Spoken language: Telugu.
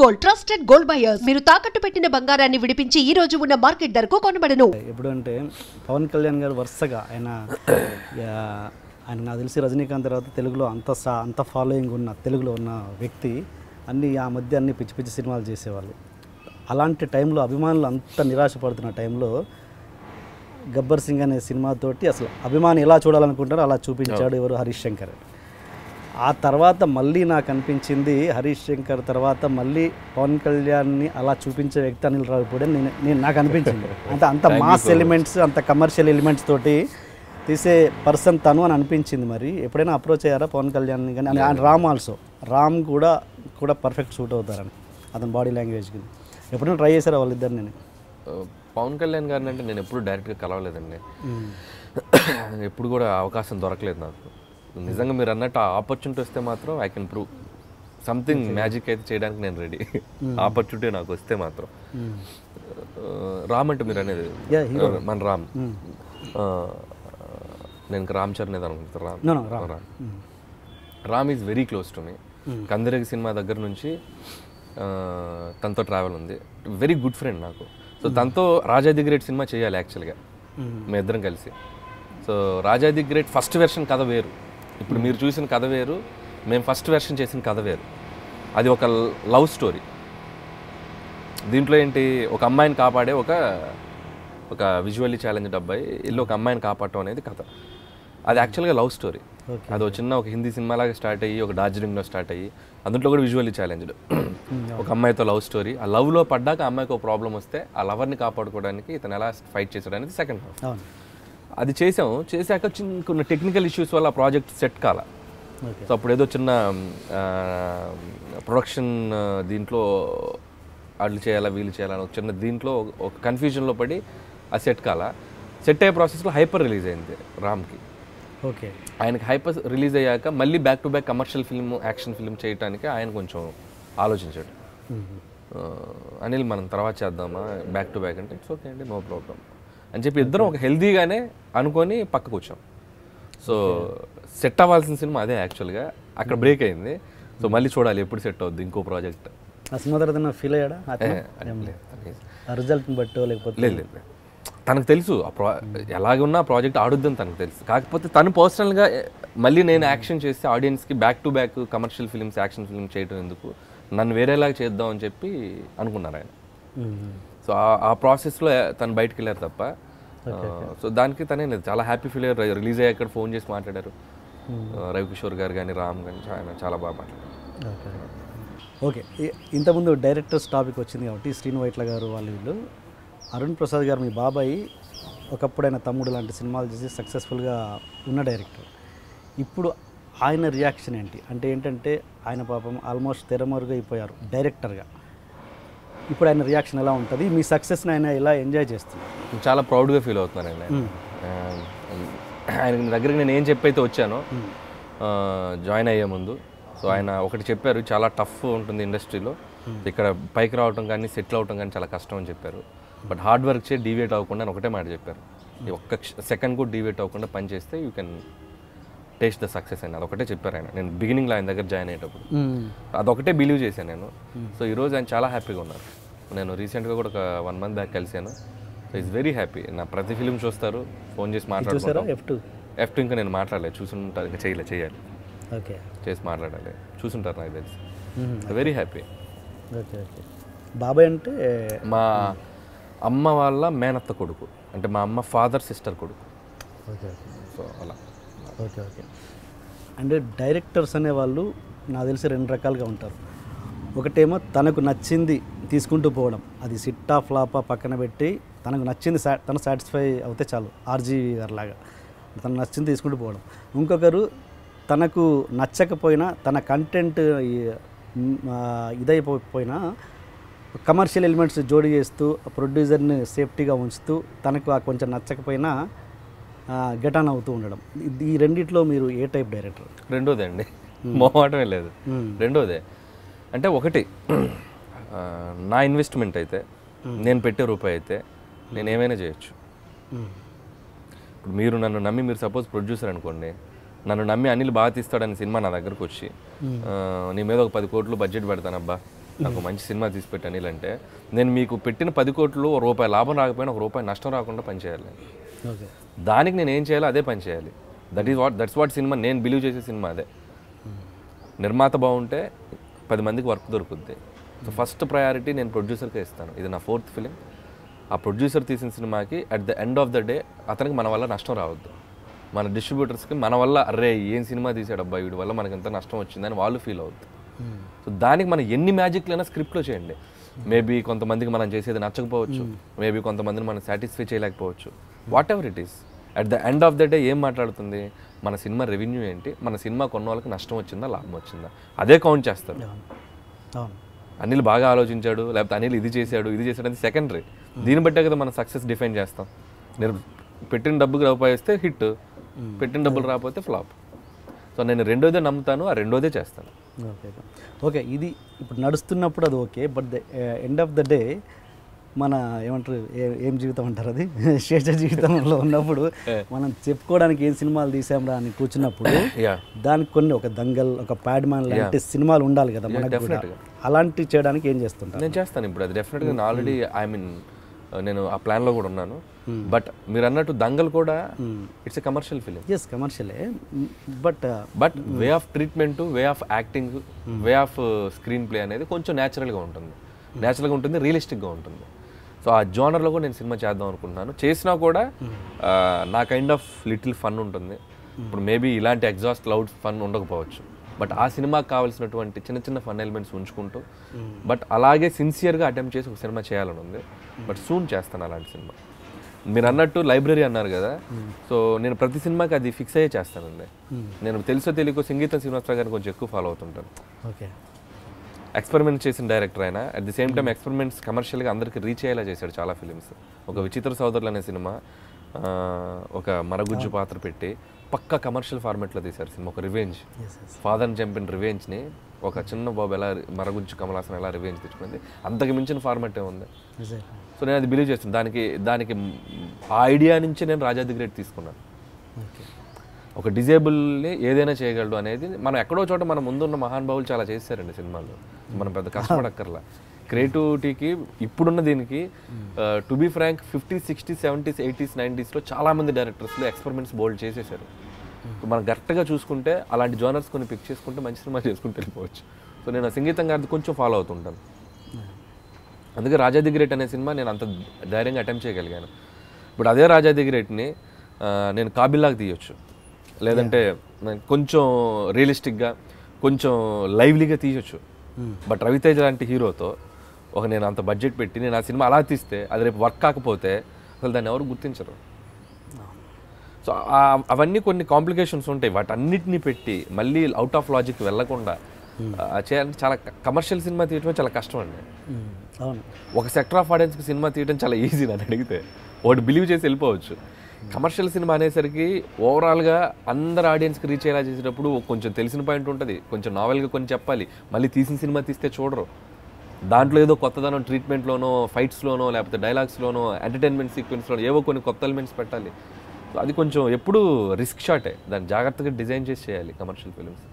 Gold trusted gold buyers. మీరు తాకట్టు పెట్టిన బంగారాన్ని విడిపించి ఈ రోజు ఉన్న మార్కెట్ ధరకు కొనబడను. ఎప్పుడంటే పవన్ కళ్యాణ్ గారు వరుసగా ఆయన నాకు తెలిసి రజనీకాంత్ తర్వాత తెలుగులో అంత ఫాలోయింగ్ ఉన్న తెలుగులో ఉన్న వ్యక్తి ఆ మధ్య అన్ని పిచ్చి పిచ్చి సినిమాలు చేసేవాళ్ళు. అలాంటి టైంలో అభిమానులు అంత నిరాశపడుతున్న టైంలో గబ్బర్ సింగ్ అనే సినిమాతోటి అసలు అభిమాని ఎలా చూడాలనుకుంటారో అలా చూపించాడు ఎవరు, హరీష్ శంకర్. ఆ తర్వాత మళ్ళీ నాకు అనిపించింది హరీష్ శంకర్ తర్వాత మళ్ళీ పవన్ కళ్యాణ్ని అలా చూపించే వ్యక్తి అనిల్ రావిపూడి నాకు అనిపించింది. అంత మాస్ ఎలిమెంట్స్ అంత కమర్షియల్ ఎలిమెంట్స్ తోటి తీసే పర్సన్ తను అని అనిపించింది. మరి ఎప్పుడైనా అప్రోచ్ అయ్యారా పవన్ కళ్యాణ్ని? కానీ రామ్ ఆల్సో కూడా పర్ఫెక్ట్ సూట్ అవుతారని అతని బాడీ లాంగ్వేజ్కి ఎప్పుడైనా ట్రై చేశారా వాళ్ళిద్దరు? నేను పవన్ కళ్యాణ్ గారిని అంటే నేను ఎప్పుడు డైరెక్ట్గా కలవలేదండి, ఎప్పుడు కూడా అవకాశం దొరకలేదు నాకు. నిజంగా మీరు అన్నట్టు ఆ ఆపర్చునిటీ వస్తే మాత్రం I can prove something magic అయితే చేయడానికి నేను రెడీ. ఆపర్చునిటీ నాకు వస్తే మాత్రం. రామ్ అంటే మీరు అనేది మన రామ్, నేను రామ్ చరణ్ ఏదో అనుకుంటాను. Ram is very close to me. Kandireega సినిమా దగ్గర నుంచి తనతో ట్రావెల్ ఉంది. వెరీ గుడ్ ఫ్రెండ్ నాకు. సో తనతో రాజా ది గ్రేట్ సినిమా చేయాలి యాక్చువల్గా మీ ఇద్దరం కలిసి. So Raja the great first version కథ వేరు, ఇప్పుడు మీరు చూసిన కథ వేరు, మేము ఫస్ట్ వెర్షన్ చేసిన కథ వేరు. అది ఒక లవ్ స్టోరీ. దీంట్లో ఏంటి, ఒక అమ్మాయిని కాపాడే ఒక విజువల్లీ ఛాలెంజ్డ్ అబ్బాయి ఇల్లు ఒక అమ్మాయిని కాపాడటం అనేది కథ. అది యాక్చువల్గా లవ్ స్టోరీ. అది ఒక హిందీ సినిమాలాగా స్టార్ట్ అయ్యి ఒక డార్జిలింగ్లో స్టార్ట్ అయ్యి అందులో కూడా విజువల్లీ ఛాలెంజ్డ్ ఒక అమ్మాయితో లవ్ స్టోరీ. ఆ లవ్లో పడ్డాక అమ్మాయికి ఒక ప్రాబ్లం వస్తే ఆ లవర్ని కాపాడుకోవడానికి ఇతను ఎలా ఫైట్ చేశాడు అనేది సెకండ్ హాఫ్. అది చేశాక కొన్ని టెక్నికల్ ఇష్యూస్ వల్ల ఆ ప్రాజెక్ట్ సెట్ కాల. సో అప్పుడు ఏదో చిన్న ప్రొడక్షన్ దీంట్లో వాళ్ళు చేయాలా వీళ్ళు చేయాలని ఒక చిన్న దీంట్లో ఒక కన్ఫ్యూజన్లో పడి ఆ సెట్ కాల. సెట్ అయ్యే ప్రాసెస్లో హైపర్ రిలీజ్ అయింది రామ్కి. ఓకే, ఆయనకి హైపర్ రిలీజ్ అయ్యాక మళ్ళీ back to back commercial film, action film చేయడానికి ఆయన కొంచెం ఆలోచించాడు. అనిల్ మనం తర్వాత చేద్దామా బ్యాక్ టు బ్యాక్ అంటే ఇట్స్ ఓకే అండి, నో ప్రాబ్లం అని చెప్పి ఇద్దరం ఒక హెల్దీగానే అనుకొని పక్కకు వచ్చాం. సో సెట్ అవ్వాల్సిన సినిమా అదే యాక్చువల్గా, అక్కడ బ్రేక్ అయింది. సో మళ్ళీ చూడాలి ఎప్పుడు సెట్ అవుద్ది ఇంకో ప్రాజెక్ట్. ఆ సినిమా తర్వాత ఫీల్ అయ్యాడా రిజల్ట్ని బట్టో లేకపోతే? లేదు, తనకు తెలుసు ఎలాగున్నా ప్రాజెక్ట్ ఆడుద్దని తనకు తెలుసు. కాకపోతే తను పర్సనల్గా మళ్ళీ నేను యాక్షన్ చేస్తే ఆడియన్స్కి back to back commercial films, action film చేయడం ఎందుకు, నన్ను వేరేలాగా చేద్దాం అని చెప్పి అనుకున్నారు ఆయన. సో ఆ ప్రాసెస్లో తను బయటకు వెళ్ళారు తప్ప. సో దానికి తనే చాలా హ్యాపీ ఫీల్ అయ్యారు. రిలీజ్ అయ్యాక ఫోన్ చేసి మాట్లాడారు రవికిషోర్ గారు కానీ రామ్ కానీ, ఆయన చాలా బాగా మాట్లాడారు. ఓకే, ఇంతకుముందు డైరెక్టర్స్ టాపిక్ వచ్చింది కాబట్టి శ్రీను వైట్ల గారు వీళ్ళు అరుణ్ ప్రసాద్ గారు మీ బాబాయ్ ఒకప్పుడు ఆయన తమ్ముడు లాంటి సినిమాలు చేసి సక్సెస్ఫుల్గా ఉన్న డైరెక్టర్. ఇప్పుడు ఆయన రియాక్షన్ ఏంటి అంటే ఏంటంటే ఆయన పాపం ఆల్మోస్ట్ తెరమరుగు అయిపోయారు డైరెక్టర్గా. ఇప్పుడు ఆయన రియాక్షన్ ఎలా ఉంటుంది, మీ సక్సెస్ని ఆయన ఎలా ఎంజాయ్ చేస్తున్నారు? చాలా ప్రౌడ్గా ఫీల్ అవుతున్నాను ఆయన దగ్గరికి. నేను ఏం చెప్పైతే వచ్చానో జాయిన్ అయ్యే ముందు, సో ఆయన ఒకటి చెప్పారు, చాలా టఫ్ ఉంటుంది ఇండస్ట్రీలో, ఇక్కడ పైకి రావటం కానీ సెటిల్ అవటం కానీ చాలా కష్టం అని చెప్పారు. బట్ హార్డ్ వర్క్ చేసి డీవియేట్ అవ్వకుండా అని ఒకటే మాట చెప్పారు, ఒక్క సెకండ్ కూడా డీవియేట్ అవ్వకుండా పని చేస్తే you can taste the success అని అదొకటే చెప్పారు ఆయన. నేను బిగినింగ్లో ఆయన దగ్గర జాయిన్ అయ్యేటప్పుడు అదొకటే బిలీవ్ చేశాను నేను. సో ఈరోజు ఆయన చాలా హ్యాపీగా ఉన్నారు. నేను రీసెంట్గా కూడా ఒక 1 month బ్యాక్ కలిశాను. So is very happy. నా ప్రతి ఫిలిం చూస్తారు, ఫోన్ చేసి మాట్లాడుతారు. F2 ఇంకా నేను మాట్లాడలేదు, చూసుంటారు, ఇంకా చేయాలి. ఓకే, చేసి మాట్లాడాలి, చూసుంటారు నాకు తెలిసి. Very happy. Okay okay. బాబాయ్ అంటే మా అమ్మ వాళ్ళ మేనత్త కొడుకు, అంటే మా అమ్మ ఫాదర్ సిస్టర్ కొడుకు. ఓకే, సో అలా. Okay okay. అంటే డైరెక్టర్స్ అనేవాళ్ళు నాకు తెలిసి 2 రకాలుగా ఉంటారు. ఒకటేమో తనకు నచ్చింది తీసుకుంటూ పోవడం, అది సిట్టా ఫ్లాపా పక్కన పెట్టి తనకు నచ్చింది తను సాటిస్ఫై అవుతే చాలు, ఆర్జీ గారు లాగా తనకు నచ్చింది తీసుకుంటూ పోవడం. ఇంకొకరు తనకు నచ్చకపోయినా తన కంటెంట్ ఇదైపోయినా కమర్షియల్ ఎలిమెంట్స్ జోడి చేస్తూ ప్రొడ్యూసర్ని సేఫ్టీగా ఉంచుతూ తనకు కొంచెం నచ్చకపోయినా గెటాన్ అవుతూ ఉండడం. ఈ రెండిట్లో మీరు ఏ టైప్ డైరెక్టర్? రెండోదే అండి, మొహమాటమే లేదు, రెండోదే. అంటే ఒకటి నా ఇన్వెస్ట్మెంట్ అయితే, నేను పెట్టే రూపాయి అయితే నేను ఏమైనా చేయొచ్చు. ఇప్పుడు మీరు నన్ను నమ్మి, మీరు సపోజ్ ప్రొడ్యూసర్ అనుకోండి, నన్ను నమ్మి అనిల్ బాగా తీస్తాడని సినిమా నా దగ్గరకు వచ్చి నీ మీద ఒక 10 కోట్లు బడ్జెట్ పెడతానబ్బా నాకు మంచి సినిమా తీసి పెట్టి అనిల్ అంటే నేను మీకు పెట్టిన 10 కోట్లు రూపాయి లాభం రాకపోయినా ₹1 నష్టం రాకుండా పనిచేయాలి. ఓకే. దానికి నేను ఏం చేయాలో అదే పని చేయాలి. దట్స్ వాట్ సినిమా నేను బిలీవ్ చేసే సినిమా అదే. నిర్మాత బాగుంటే 10 మందికి వర్క్ దొరుకుద్ది. సో ఫస్ట్ ప్రయారిటీ నేను ప్రొడ్యూసర్కే ఇస్తాను. ఇది నా 4th ఫిలిం. ఆ ప్రొడ్యూసర్ తీసిన సినిమాకి at the end of the day అతనికి మన వల్ల నష్టం రావద్దు. మన డిస్ట్రిబ్యూటర్స్కి మన వల్ల అరే ఏం సినిమా తీసాడు అబ్బాయి వీడి వల్ల మనకి ఎంత నష్టం వచ్చిందని వాళ్ళు ఫీల్ అవుద్ది. సో దానికి మనం ఎన్ని మ్యాజిక్లైనా స్క్రిప్ట్లో చేయండి. మేబీ కొంతమందికి మనం చేసేది నచ్చకపోవచ్చు, మేబీ కొంతమందిని మనం సాటిస్ఫై చేయలేకపోవచ్చు. What ever it is, at the end of the day ఏం మాట్లాడుతుంది, మన సినిమా రెవెన్యూ ఏంటి, మన సినిమా కొన్న వాళ్ళకి నష్టం వచ్చిందా లాభం వచ్చిందా అదే కౌంట్ చేస్తారు. అనిల్ బాగా ఆలోచించాడు లేకపోతే అనిల్ ఇది చేశాడు అది సెకండరీ. దీన్ని బట్టే కదా మనం సక్సెస్ డిఫైన్ చేస్తాం. నేను పెట్టిన డబ్బుకి రూపాయి ఇస్తే హిట్, పెట్టిన డబ్బులు రాకపోతే ఫ్లాప్. సో నేను రెండోదే నమ్ముతాను, ఆ రెండోదే చేస్తాను. ఓకే. ఇది ఇప్పుడు నడుస్తున్నప్పుడు అది okay, but the end of the day మన ఏమంటారు ఏం జీవితం అంటారు అది శేష జీవితంలో ఉన్నప్పుడు మనం చెప్పుకోవడానికి ఏం సినిమాలు తీసాంరా అని కూర్చున్నప్పుడు దానికి కొన్ని ఒక దంగల్, ఒక ప్యాడ్మ్యాన్ లాంటి సినిమాలు ఉండాలి కదా మనకు కూడా. అలాంటివి చేయడానికి ఏం చేస్తుంటాను? నేను చేస్తాను ఇప్పుడు అది డెఫినెట్గా. నేను ఆల్రెడీ నేను ఆ ప్లాన్లో కూడా ఉన్నాను. బట్ మీరు అన్నట్టు దంగల్ కూడా it's a commercial film. Yes, కమర్షియలే. But way of treatment, way of acting, way of screenplay అనేది కొంచెం న్యాచురల్గా ఉంటుంది, రియలిస్టిక్గా ఉంటుంది. సో ఆ జోనర్లో కూడా నేను సినిమా చేద్దాం అనుకుంటున్నాను. చేసినా కూడా నా కైండ్ ఆఫ్ లిటిల్ ఫన్ ఉంటుంది. ఇప్పుడు మేబీ ఇలాంటి ఎగ్జాస్ట్ లౌడ్ ఫన్ ఉండకపోవచ్చు, బట్ ఆ సినిమాకి కావాల్సినటువంటి చిన్న ఫన్ ఎలిమెంట్స్ ఉంచుకుంటూ బట్ అలాగే సిన్సియర్గా అటెంప్ట్ చేసి ఒక సినిమా చేయాలని ఉంది. బట్ సూన్ చేస్తాను అలాంటి సినిమా. మీరు అన్నట్టు లైబ్రరీ అన్నారు కదా, సో నేను ప్రతి సినిమాకి అది ఫిక్స్ అయ్యే చేస్తానండి. నేను తెలుసో తెలియకో సంగీతం శ్రీనివాసరావు గారిని కొంచెం ఎక్కువ ఫాలో అవుతుంటాను. ఓకే. ఎక్స్పెరిమెంట్ చేసిన డైరెక్టర్ అయినా at the same time experiments కమర్షియల్గా అందరికీ రీచ్ అయ్యేలా చేశాడు చాలా ఫిలిమ్స్. ఒక విచిత్ర సోదరులు అనే సినిమా ఒక మరగుజ్జు పాత్ర పెట్టి పక్కా కమర్షియల్ ఫార్మాట్లో తీశారు సినిమా. ఒక రివెంజ్, ఫాదర్ని చంపిన రివెంజ్ని ఒక చిన్న బాబు ఎలా మరగుజ్జు కమలాసన్ ఎలా రివెంజ్ తెచ్చుకుంది, అంతకు మించిన ఫార్మాటే ఉంది. సో నేను అది బిలీవ్ చేస్తాను. దానికి ఆ ఐడియా నుంచి నేను రాజా ది గ్రేట్ తీసుకున్నాను. ఒక డిజేబుల్ని ఏదైనా చేయగలడు అనేది మనం ఎక్కడో చోట మన ముందున్న మహానుభావులు చాలా చేశారండి సినిమాలో. మనం పెద్ద కష్టపడక్కర్లా. క్రియేటివిటీకి ఇప్పుడున్న దీనికి to be Frank 50s, 60s, 70s, 80s, 90sలో చాలామంది డైరెక్టర్స్లో ఎక్స్పెరిమెంట్స్ బోల్డ్ చేసేసారు. మనం కరెక్ట్గా చూసుకుంటే అలాంటి జోనర్స్ కొన్ని పిక్ చేసుకుంటే మంచి సినిమా చేసుకుంటూ వెళ్ళిపోవచ్చు. సో నేను సంగీతం గారిది కొంచెం ఫాలో అవుతుంటాను. అందుకే రాజా ది గ్రేట్ అనే సినిమా నేను అంత ధైర్యంగా అటెంప్ట్ చేయగలిగాను. ఇప్పుడు అదే రాజా ది గ్రేట్ని నేను కాబిల్లాగా తీయొచ్చు, లేదంటే కొంచెం రియలిస్టిక్గా కొంచెం లైవ్లీగా తీయొచ్చు. బట్ రవితేజ లాంటి హీరోతో నేను అంత బడ్జెట్ పెట్టి నేను ఆ సినిమా అలా తీస్తే అది రేపు వర్క్ కాకపోతే అసలు దాన్ని ఎవరు గుర్తించరు. సో అవన్నీ కొన్ని కాంప్లికేషన్స్ ఉంటాయి. వాటన్నిటిని పెట్టి మళ్ళీ అవుట్ ఆఫ్ లాజిక్ వెళ్ళకుండా చేయాలంటే చాలా కమర్షియల్ సినిమా తీయటం చాలా కష్టం అండి. ఒక సెక్టర్ ఆఫ్ ఆడియన్స్కి సినిమా తీయడం చాలా ఈజీ నన్ను అడిగితే. వాడు బిలీవ్ చేసి వెళ్ళిపోవచ్చు. కమర్షియల్ సినిమా అనేసరికి ఓవరాల్గా అందరు ఆడియన్స్కి రీచ్ అయ్యేలా చేసేటప్పుడు కొంచెం తెలిసిన పాయింట్ ఉంటుంది, కొంచెం నావెల్గా కొన్ని చెప్పాలి. మళ్ళీ తీసిన సినిమా తీస్తే చూడరు. దాంట్లో ఏదో కొత్తదనం ట్రీట్మెంట్లోనో, ఫైట్స్లోనో, లేకపోతే డైలాగ్స్లోనో, ఎంటర్టైన్మెంట్ సీక్వెన్స్లోనో ఏవో కొన్ని కొత్త ఎలిమెంట్స్ పెట్టాలి. సో అది కొంచెం ఎప్పుడు రిస్క్ షాటే. దాన్ని జాగ్రత్తగా డిజైన్ చేసి చేయాలి కమర్షియల్ ఫిలిమ్స్.